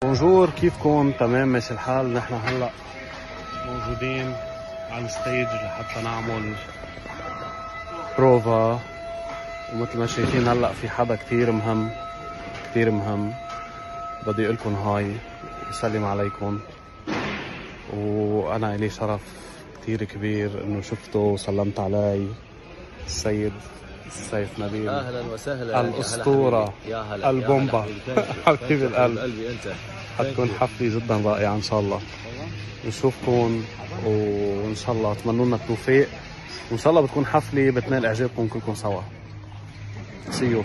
بونجور، كيفكم؟ تمام ماشي الحال. نحن هلا موجودين على الستيج لحتى نعمل بروفا، ومثل ما شايفين هلا في حدا كثير مهم كثير مهم بدي اقول لكم هاي وسلم عليكم، وانا الي شرف كثير كبير انه شفته وسلمت علي. السيد السيف نبيل، اهلا وسهلا، الاسطوره، يا هلا البومبا، حبيب القلب، قلبي انت. حتكون حفله جدا رائعه ان شاء الله. نشوفكم وان شاء الله اتمنى لنا التوفيق، وان شاء الله بتكون حفله بتنال اعجابكم كلكم سوا. سي يو.